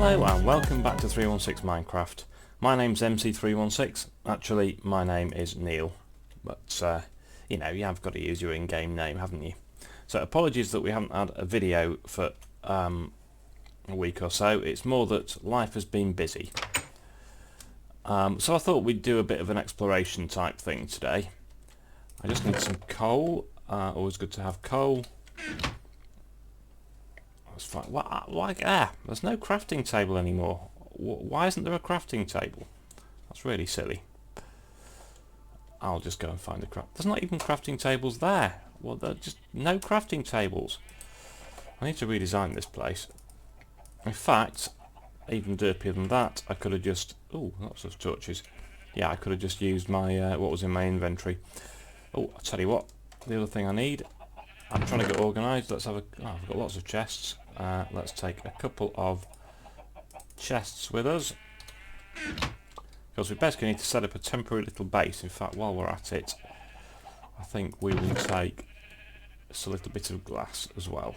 Hello and welcome back to 316 Minecraft. My name's MC316. Actually, my name is Neil, but you know, you have got to use your in-game name, haven't you? So apologies that we haven't had a video for a week or so. It's more that life has been busy. So I thought we'd do a bit of an exploration type thing today. I just need some coal. Always good to have coal. That's fine. There's no crafting table anymore. Why isn't there a crafting table? That's really silly. I'll just go and find a craft. There's not even crafting tables there. Well, there's just no crafting tables. I need to redesign this place. In fact, even derpier than that, I could have just... Oh, lots of torches. Yeah, I could have just used my what was in my inventory. Oh, I'll tell you what. The other thing I need... I'm trying to get organised. Let's have a... Oh, I've got lots of chests. Let's take a couple of chests with us. Because we basically need to set up a temporary little base. In fact, while we're at it, I think we will take just a little bit of glass as well.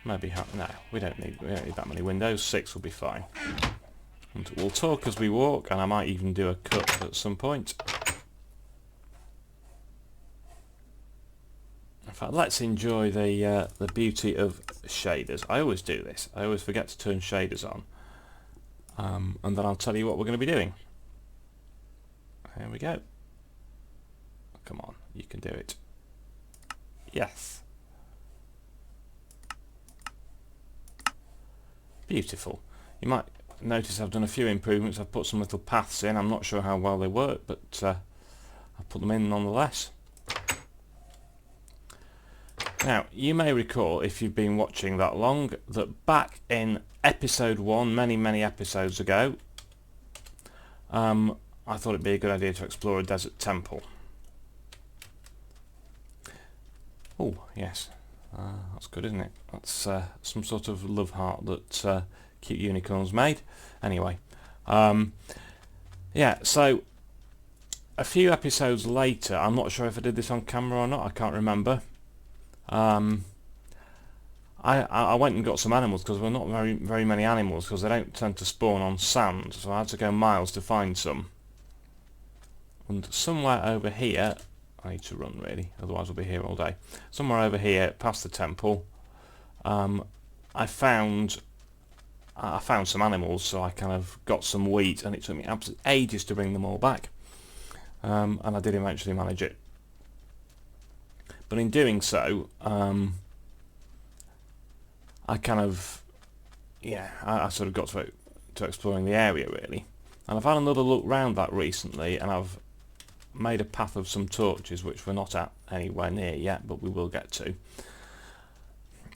Maybe... No, we don't need that many windows. 6 will be fine. And we'll talk as we walk, and I might even do a cut at some point. In fact, let's enjoy the beauty of shaders. I always do this. I always forget to turn shaders on. And then I'll tell you what we're going to be doing. Here we go. Come on, you can do it. Yes. Beautiful. You might notice I've done a few improvements. I've put some little paths in. I'm not sure how well they work, but I've put them in nonetheless. Now, you may recall, if you've been watching that long, that back in episode 1, many episodes ago, I thought it'd be a good idea to explore a desert temple. Oh, yes. That's good, isn't it? That's some sort of love heart that cute unicorns made. Anyway, yeah, so a few episodes later, I'm not sure if I did this on camera or not, I can't remember. I went and got some animals because there were not very many animals because they don't tend to spawn on sand, so I had to go miles to find some. And somewhere over here, I need to run really, otherwise we'll be here all day. Somewhere over here, past the temple, I found some animals, so I kind of got some wheat, and it took me absolutely ages to bring them all back, and I did eventually manage it. But in doing so, I kind of, yeah, I sort of got to exploring the area really. And I've had another look round that recently, and I've made a path of some torches, which we're not at anywhere near yet, but we will get to.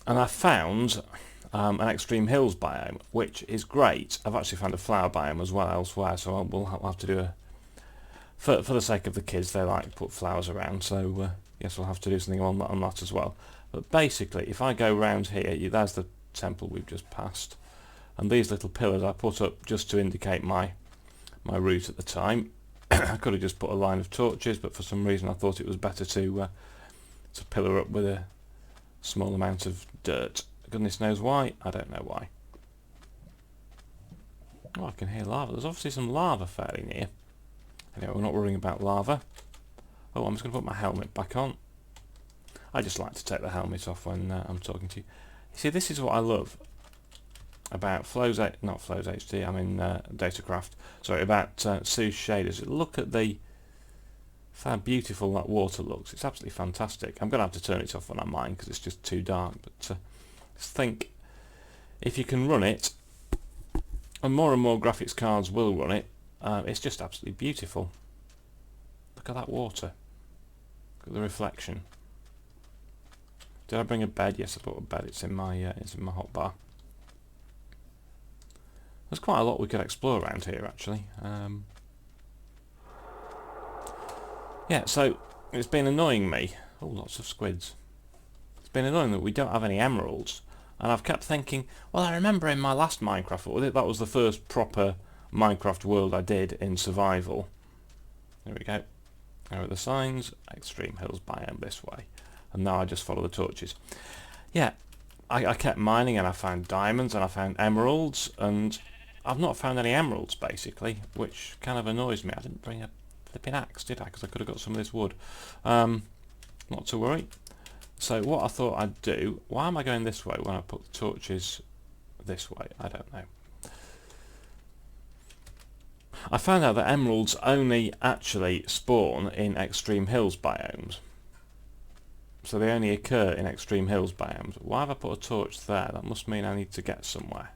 And I found an extreme hills biome, which is great. I've actually found a flower biome as well elsewhere, so we'll have to do a... For the sake of the kids, they like to put flowers around, so... Yes, we'll have to do something on that as well. But basically, if I go round here, there's the temple we've just passed, and these little pillars I put up just to indicate my route at the time. I could have just put a line of torches, but for some reason I thought it was better to pillar up with a small amount of dirt. Goodness knows why. I don't know why. Oh, I can hear lava. There's obviously some lava fairly near. Anyway, we're not worrying about lava. Oh, I'm just going to put my helmet back on. I just like to take the helmet off when I'm talking to you. You see, this is what I love about not Flows HD, I mean Datacraft. Sorry, about Sue's shaders. Look at how beautiful that water looks. It's absolutely fantastic. I'm going to have to turn it off when I mine because it's just too dark. But just think, if you can run it, and more graphics cards will run it, it's just absolutely beautiful. Look at that water. Look at the reflection. Did I bring a bed? Yes, I brought a bed. It's in my hotbar. There's quite a lot we could explore around here, actually. Yeah, so it's been annoying me. Oh, lots of squids. It's been annoying that we don't have any emeralds, and I've kept thinking, well, I remember in my last Minecraft, that was the first proper Minecraft world I did in survival. There we go. There are the signs. Extreme hills biome this way. And now I just follow the torches. Yeah, I kept mining and I found diamonds and I found emeralds, and I've not found any emeralds basically, which kind of annoys me. I didn't bring a flipping axe, did I? Because I could have got some of this wood. Not to worry. So what I thought I'd do, why am I going this way when I put the torches this way? I don't know. I found out that emeralds only actually spawn in extreme hills biomes. So they only occur in extreme hills biomes. Why have I put a torch there? That must mean I need to get somewhere.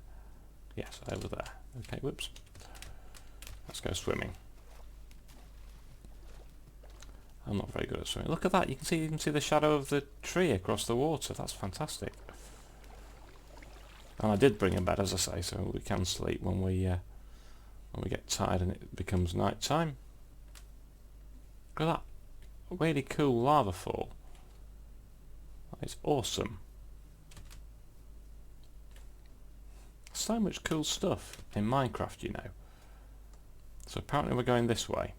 Yes, over there. Okay, whoops. Let's go swimming. I'm not very good at swimming. Look at that, you can see the shadow of the tree across the water. That's fantastic. And I did bring a bed, as I say, so we can sleep when we get tired and it becomes night time. Look at that really cool lava fall. It's awesome. So much cool stuff in Minecraft, you know. So apparently we're going this way.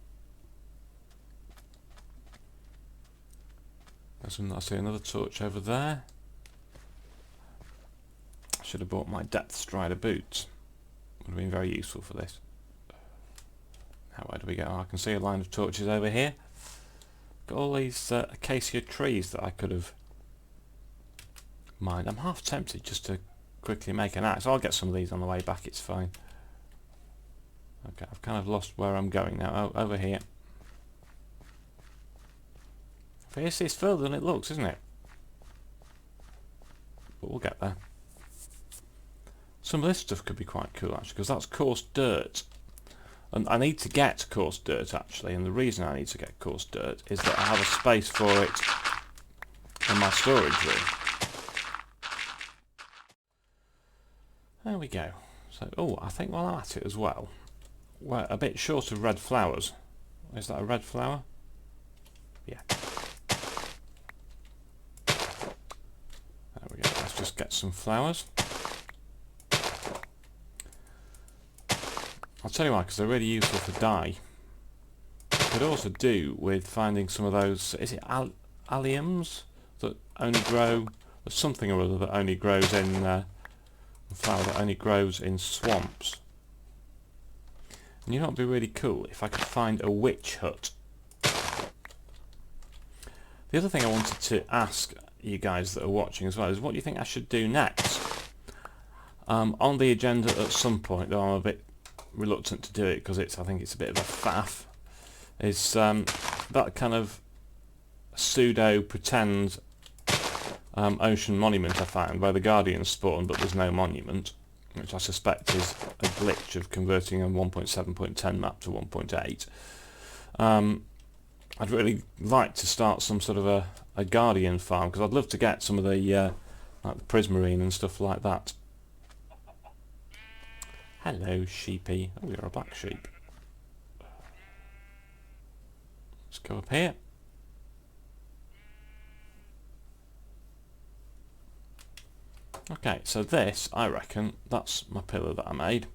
I see another torch over there. I should have bought my depth strider boots. Would have been very useful for this. Now where do we go? Oh, I can see a line of torches over here. Got all these acacia trees that I could have mined. I'm half tempted just to quickly make an axe. I'll get some of these on the way back, it's fine. Okay, I've kind of lost where I'm going now. Oh, over here. It's further than it looks, isn't it? But we'll get there. Some of this stuff could be quite cool actually, because that's coarse dirt. And I need to get coarse dirt actually, and the reason I need to get coarse dirt is that I have a space for it in my storage room. There we go. So, oh, I think while I'm at it as well, we're a bit short of red flowers. Is that a red flower? Yeah. There we go. Let's just get some flowers. I'll tell you why, because they're really useful for dye. Could also do with finding some of those, is it alliums that only grow, there's something or other that only grows in, a flower that only grows in swamps. And you know what would be really cool? If I could find a witch hut. The other thing I wanted to ask you guys that are watching as well is what do you think I should do next? On the agenda at some point, though I'm a bit reluctant to do it because I think it's a bit of a faff, is that kind of pseudo pretend ocean monument I found where the Guardians spawn but there's no monument, which I suspect is a glitch of converting a 1.7.10 map to 1.8. I'd really like to start some sort of a Guardian farm because I'd love to get some of the like the prismarine and stuff like that. Hello, sheepy. Oh, you're a black sheep. Let's go up here. Okay, so this, I reckon, that's my pillar that I made.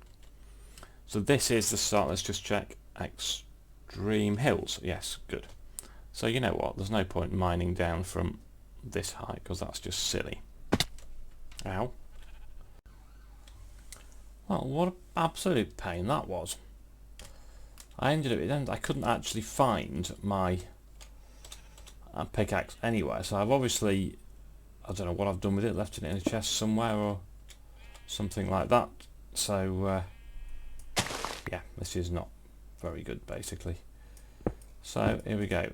So this is the start. Let's just check. Extreme hills. Yes, good. So you know what? There's no point mining down from this height because that's just silly. Ow. Well, what an absolute pain that was. I couldn't actually find my pickaxe anywhere, so I've obviously, I don't know what I've done with it, left it in a chest somewhere or something like that. So, yeah, this is not very good, basically. So, here we go.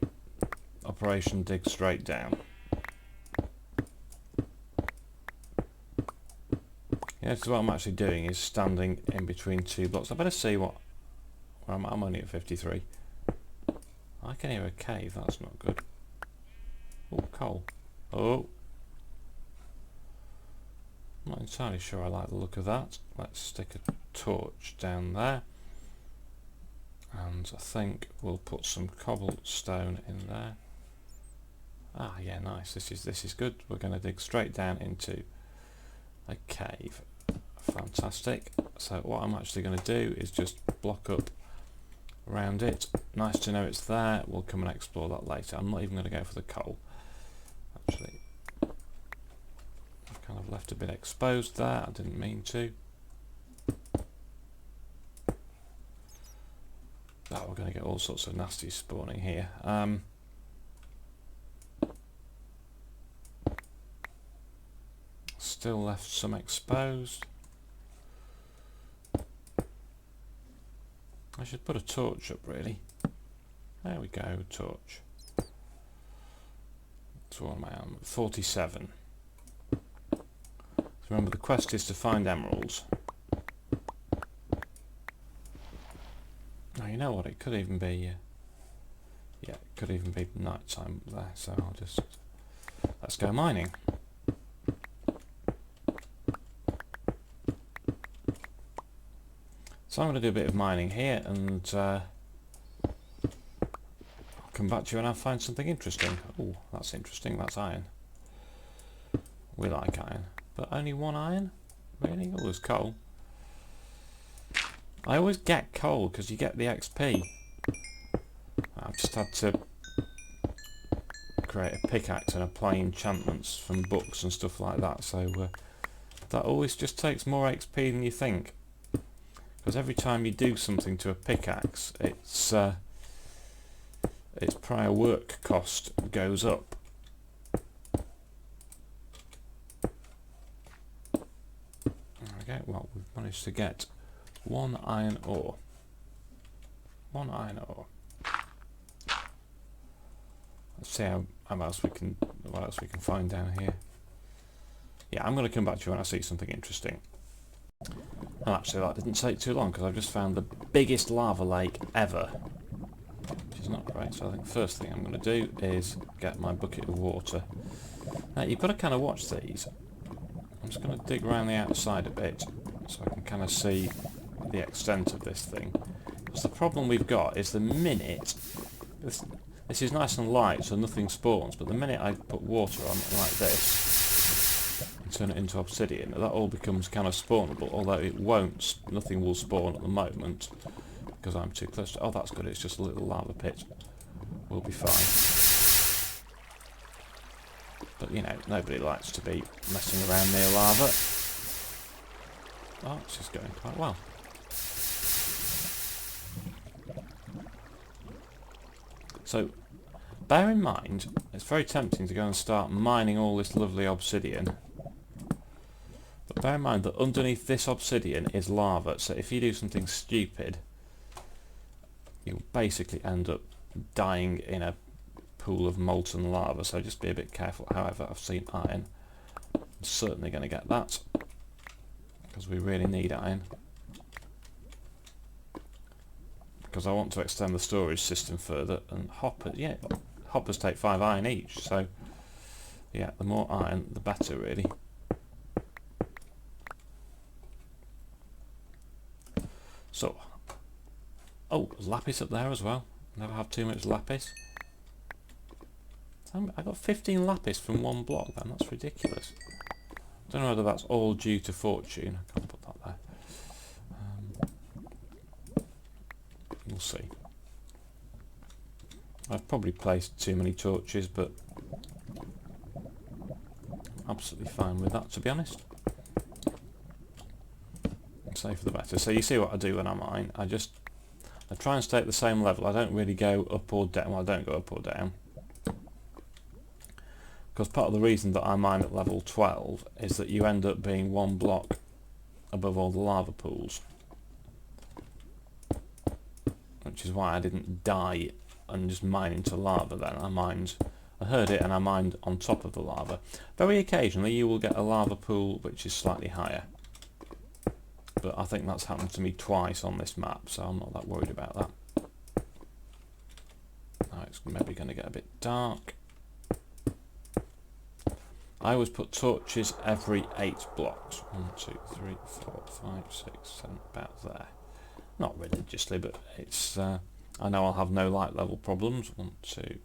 Operation dig straight down. Yeah, so what I'm actually doing is standing in between two blocks. I better see what... Well, I'm only at 53. I can hear a cave, that's not good. Oh, coal. Oh! I'm not entirely sure I like the look of that. Let's stick a torch down there. And I think we'll put some cobblestone in there. Ah, yeah, nice. This is good. We're going to dig straight down into a cave. Fantastic. So what I'm actually going to do is just block up around it. Nice to know it's there. We'll come and explore that later. I'm not even going to go for the coal. Actually, I've kind of left left a bit exposed there. I didn't mean to. Oh, we're going to get all sorts of nasty spawning here. Still left some exposed. I should put a torch up, really. There we go, torch. So what am I on? 47. So remember, the quest is to find emeralds. Now you know what? It could even be. Yeah, it could even be night time there. So I'll just let's go mining. So I'm going to do a bit of mining here, and I'll come back to you and I'll find something interesting. Oh, that's interesting. That's iron. We like iron, but only one iron? Really? Oh, there's coal. I always get coal because you get the XP. I've just had to create a pickaxe and apply enchantments from books and stuff like that, so that always just takes more XP than you think. Because every time you do something to a pickaxe, its prior work cost goes up. Okay, well, we've managed to get one iron ore. One iron ore. Let's see what else we can find down here. Yeah, I'm going to come back to you when I see something interesting. And actually, that didn't take too long because I've just found the biggest lava lake ever, which is not great. So I think the first thing I'm going to do is get my bucket of water. Now you've got to kind of watch these. I'm just going to dig around the outside a bit so I can kind of see the extent of this thing. Because the problem we've got is the minute this is nice and light, so nothing spawns. But the minute I put water on it like this, turn it into obsidian, that all becomes kind of spawnable, although it won't, nothing will spawn at the moment because I'm too close to. Oh, that's good, it's just a little lava pit. We'll be fine. But you know, nobody likes to be messing around near lava. Oh, it's just going quite well. So bear in mind, it's very tempting to go and start mining all this lovely obsidian. But bear in mind that underneath this obsidian is lava, so if you do something stupid, you'll basically end up dying in a pool of molten lava, so just be a bit careful. However, I've seen iron. I'm certainly going to get that, because we really need iron. Because I want to extend the storage system further, and hoppers take 5 iron each, so yeah, the more iron, the better, really. So, oh, there's lapis up there as well. Never have too much lapis. I got 15 lapis from one block then, that's ridiculous. Don't know whether that's all due to fortune. I can't put that there. We'll see. I've probably placed too many torches, but I'm absolutely fine with that, to be honest. Safer the better. So you see what I do when I mine. I try and stay at the same level. I don't really go up or down. Well, I don't go up or down. Because part of the reason that I mine at level 12 is that you end up being one block above all the lava pools. Which is why I didn't die and just mine into lava then. I heard it and I mined on top of the lava. Very occasionally you will get a lava pool which is slightly higher. But I think that's happened to me twice on this map, so I'm not that worried about that. Now it's maybe going to get a bit dark. I always put torches every 8 blocks. 1, 2, 3, 4, 5, 6, 7, about there. Not religiously, but it's. I know I'll have no light level problems. 1, 2,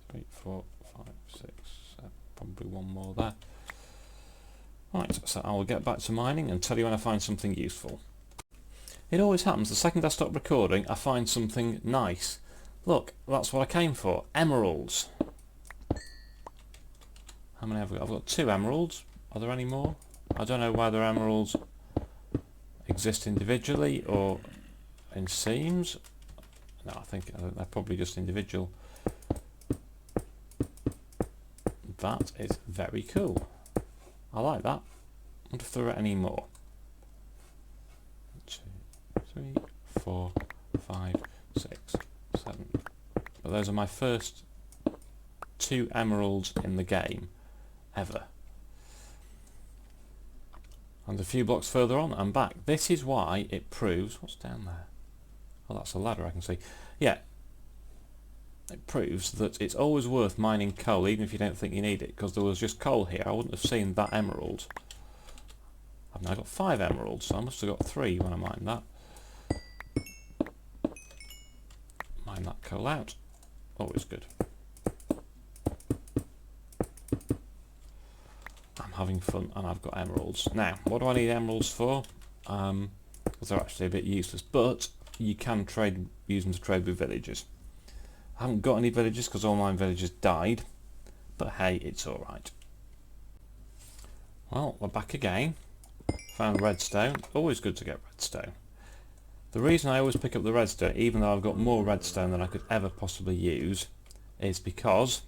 3, 4, 5, 6, 7. Probably one more there. Right, so I will get back to mining and tell you when I find something useful. It always happens, the second I stop recording, I find something nice. Look, that's what I came for. Emeralds. How many have we got? I've got 2 emeralds. Are there any more? I don't know whether emeralds exist individually or in seams. No, I think they're probably just individual. That is very cool. I like that. I wonder if there are any more. 2, 3, 4, 5, 6, 7. But those are my first 2 emeralds in the game ever. And a few blocks further on, I'm back. This is why it proves... What's down there? Oh, that's a ladder I can see. Yeah. It proves that it's always worth mining coal, even if you don't think you need it, because there was just coal here. I wouldn't have seen that emerald. I've now got 5 emeralds, so I must have got 3 when I mined that. Mine that coal out. Always good. I'm having fun and I've got emeralds. Now, what do I need emeralds for? Because they're actually a bit useless, but you can use them to trade with villagers. I haven't got any villagers because all my villagers died, but hey, it's alright. Well, we're back again. Found redstone. Always good to get redstone. The reason I always pick up the redstone, even though I've got more redstone than I could ever possibly use, is because,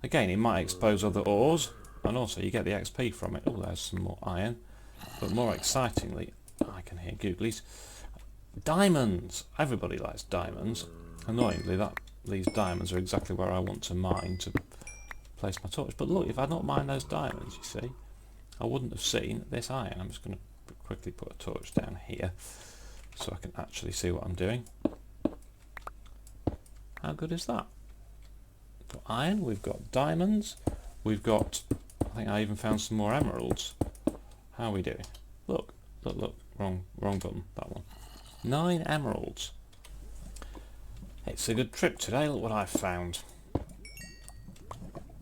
again, it might expose other ores, and also you get the XP from it. Oh, there's some more iron. But more excitingly, I can hear googlies. Diamonds! Everybody likes diamonds. Annoyingly, these diamonds are exactly where I want to mine to place my torch. But look, if I'd not mined those diamonds, you see, I wouldn't have seen this iron. I'm just going to quickly put a torch down here so I can actually see what I'm doing. How good is that? We've got iron, we've got diamonds, we've got... I think I even found some more emeralds. How are we doing? Look, look, look. Wrong button, that one. 9 emeralds. It's a good trip today. Look what I've found.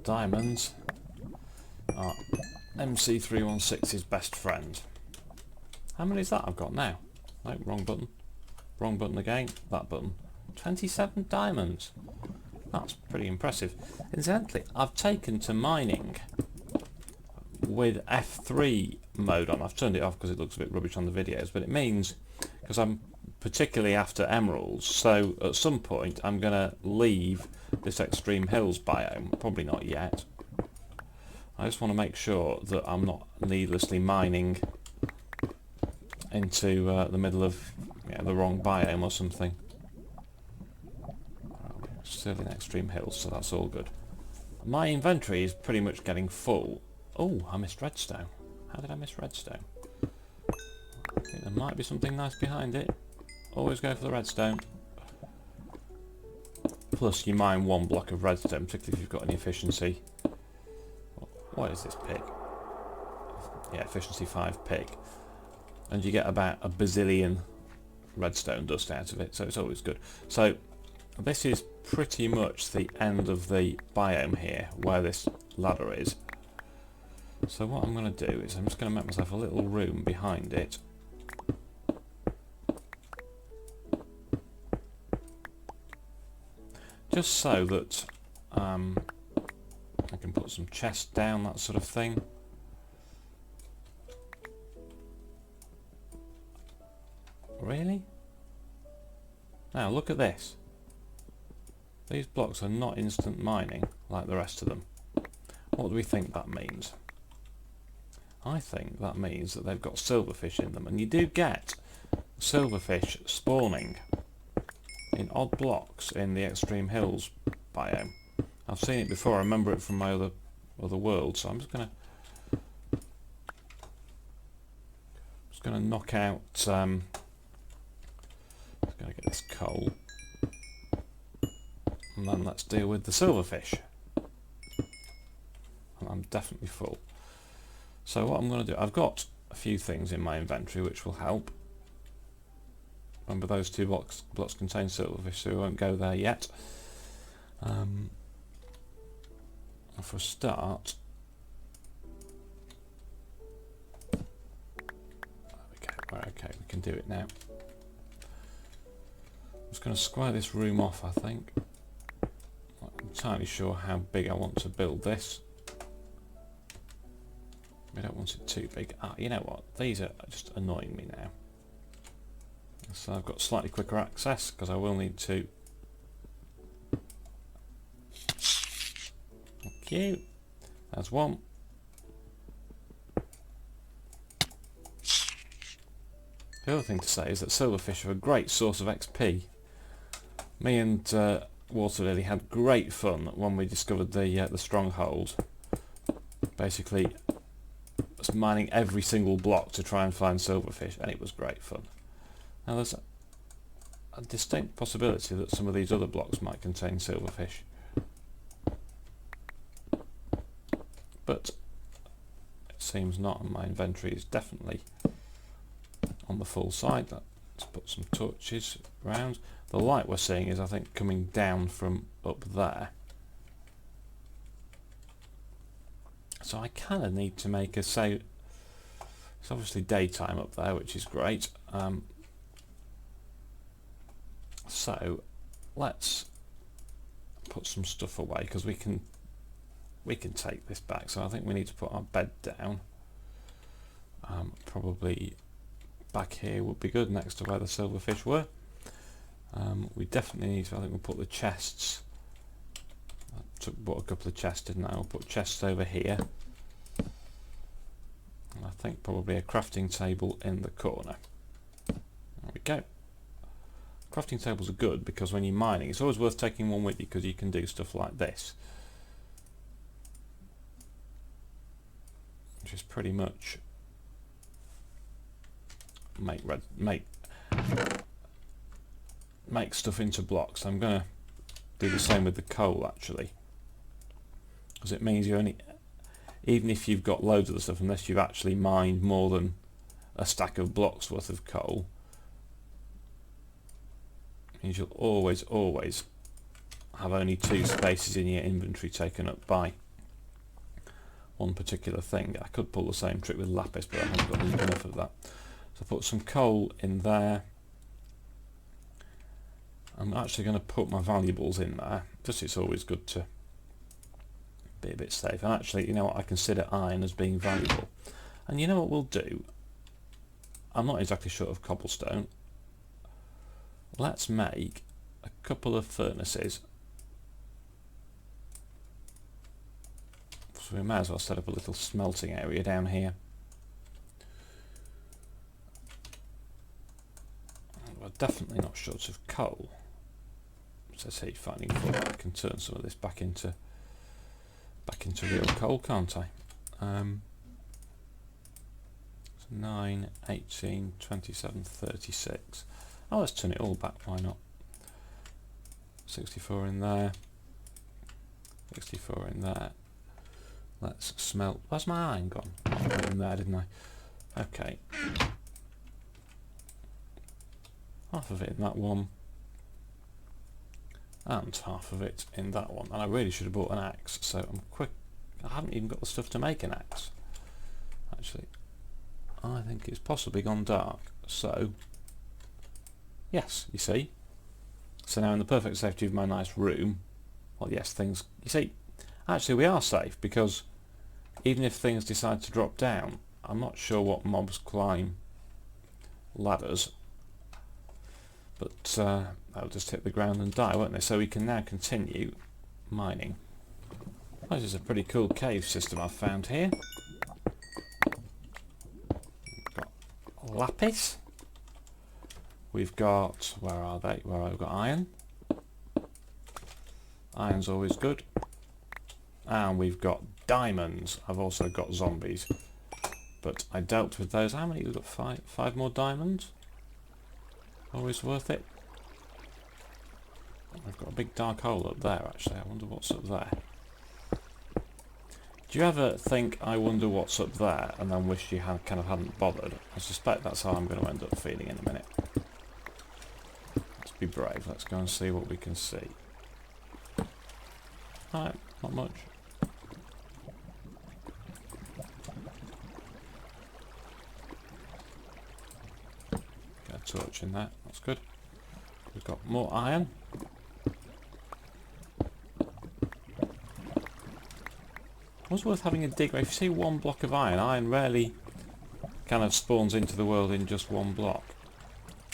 Diamonds are MC316's best friend. How many is that I've got now? No, wrong button. Wrong button again. That button. 27 diamonds. That's pretty impressive. Incidentally, I've taken to mining with F3 mode on. I've turned it off because it looks a bit rubbish on the videos, but it means, because I'm particularly after emeralds, so at some point I'm going to leave this extreme hills biome. Probably not yet. I just want to make sure that I'm not needlessly mining into the middle of the wrong biome or something. Still in extreme hills, so that's all good. My inventory is pretty much getting full. Oh, I missed redstone. How did I miss redstone? I think there might be something nice behind it. Always go for the redstone. Plus you mine 1 block of redstone, particularly if you've got any efficiency. What is this pick? Yeah, efficiency 5 pick. And you get about a bazillion redstone dust out of it, so it's always good. So this is pretty much the end of the biome here, where this ladder is. So what I'm going to do is I'm just going to make myself a little room behind it. Just so that I can put some chests down, that sort of thing. Really? Now look at this. These blocks are not instant mining like the rest of them. What do we think that means? I think that means that they've got silverfish in them, and you do get silverfish spawning in odd blocks in the extreme hills biome. I've seen it before. I remember it from my other world, so I'm just gonna knock out. Just gonna get this coal, and then let's deal with the silverfish. And I'm definitely full. So what I'm going to do, I've got a few things in my inventory which will help. Remember those 2 blocks contain silverfish, so we won't go there yet. For a start, we're okay, we can do it now. I'm just going to square this room off, I think. I'm not entirely sure how big I want to build this. We don't want it too big. Ah, you know what? These are just annoying me now. So I've got slightly quicker access because I will need to. Thank you. There's one. The other thing to say is that silverfish are a great source of XP. Me and Water Lily had great fun when we discovered the stronghold. Basically, was mining every single block to try and find silverfish, and it was great fun. Now there's a distinct possibility that some of these other blocks might contain silverfish, but it seems not, and my inventory is definitely on the full side. Let's put some torches around. The light we're seeing is, I think, coming down from up there. So I kind of need to make a say. It's obviously daytime up there, which is great. So let's put some stuff away because we can take this back. So I think we need to put our bed down. Probably back here would be good, next to where the silverfish were. We definitely need to. I think we'll put the chests. Bought a couple of chests, didn't I? We'll put chests over here. And I think probably a crafting table in the corner. There we go. Crafting tables are good because when you're mining, it's always worth taking one with you because you can do stuff like this, which is pretty much make stuff into blocks. I'm going to do the same with the coal actually, because it means you only, even if you've got loads of the stuff, unless you've actually mined more than a stack of blocks worth of coal, it means you'll always have only 2 spaces in your inventory taken up by one particular thing. I could pull the same trick with lapis, but I haven't got enough of that. So put some coal in there. I'm actually going to put my valuables in there. Just, it's always good to be a bit safe. And actually, you know what, I consider iron as being valuable. And you know what we'll do? I'm not exactly short of cobblestone. Let's make a couple of furnaces. So we may as well set up a little smelting area down here. We're definitely not short of coal. So say finding coal, I can turn some of this back into real coal, can't I? So 9, 18, 27, 36. Oh, let's turn it all back, why not? 64 in there, 64 in there. Let's smelt. Where's my iron gone? I put it in there, didn't I? Okay. Half of it in that one, and half of it in that one. And I really should have bought an axe, so I'm quick. I haven't even got the stuff to make an axe. Actually, I think it's possibly gone dark. So, yes, you see. So now in the perfect safety of my nice room, well, yes, things, you see, actually we are safe, because even if things decide to drop down, I'm not sure what mobs climb ladders, but they'll just hit the ground and die, won't they? So we can now continue mining. This is a pretty cool cave system I've found here. We've got lapis. We've got, where are they? Where I've got iron. Iron's always good. And we've got diamonds. I've also got zombies, but I dealt with those. How many? We've got five more diamonds. Always worth it. I've got a big dark hole up there actually. I wonder what's up there. Do you ever think, I wonder what's up there, and then wish you had hadn't bothered? I suspect that's how I'm going to end up feeling in a minute. Let's be brave. Let's go and see what we can see. Alright, not much. Get a torch in there. That's good. We've got more iron. It was worth having a dig. If you see one block of iron, iron rarely kind of spawns into the world in just one block.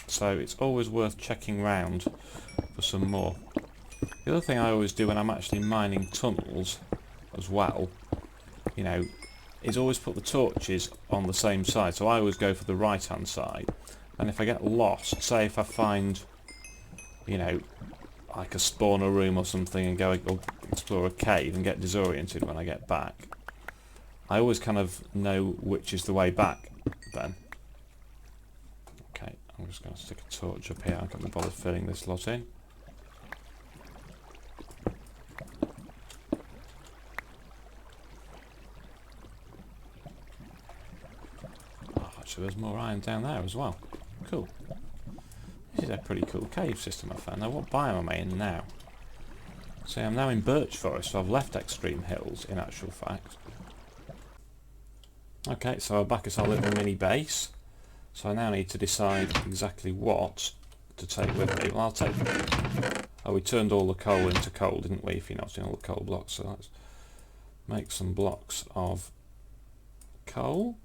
So it's always worth checking round for some more. The other thing I always do when I'm actually mining tunnels as well, you know, is always put the torches on the same side. So I always go for the right hand side. And if I get lost, say if I find, you know, like a spawner room or something and go explore a cave and get disoriented when I get back, I always kind of know which is the way back then. Okay, I'm just going to stick a torch up here. I can't be bothered filling this lot in. Oh, actually there's more iron down there as well. Cool. This is a pretty cool cave system I found. Now what biome am I in now? See, I'm now in birch forest, so I've left extreme hills in actual fact. Okay, so we're back at our little mini base. So I now need to decide exactly what to take with me. Well, I'll take... Oh, we turned all the coal into coal, didn't we? If you're not seeing all the coal blocks, so let's make some blocks of coal.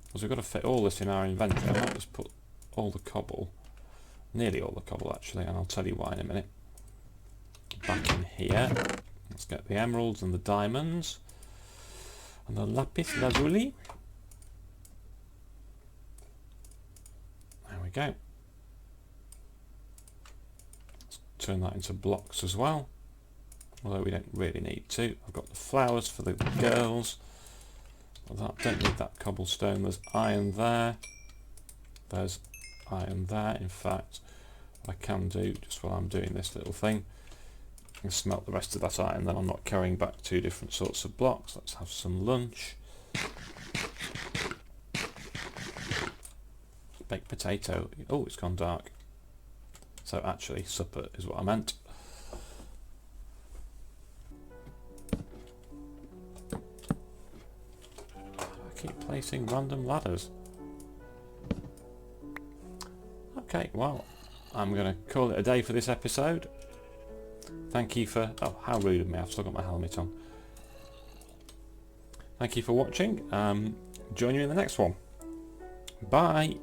Because we've got to fit all this in our inventory. I might just put all the cobble, nearly all the cobble actually, and I'll tell you why in a minute. Back in here. Let's get the emeralds and the diamonds. And the lapis lazuli. There we go. Let's turn that into blocks as well. Although we don't really need to. I've got the flowers for the girls. Don't need that cobblestone. There's iron there. There's iron there. In fact, what I can do, just while I'm doing this little thing, I can smelt the rest of that iron, then I'm not carrying back two different sorts of blocks. Let's have some lunch. Baked potato. Oh, it's gone dark. So actually, supper is what I meant. Keep placing random ladders. Okay, well, I'm going to call it a day for this episode. Thank you for... Oh, how rude of me, I've still got my helmet on. Thank you for watching. Join you in the next one. Bye!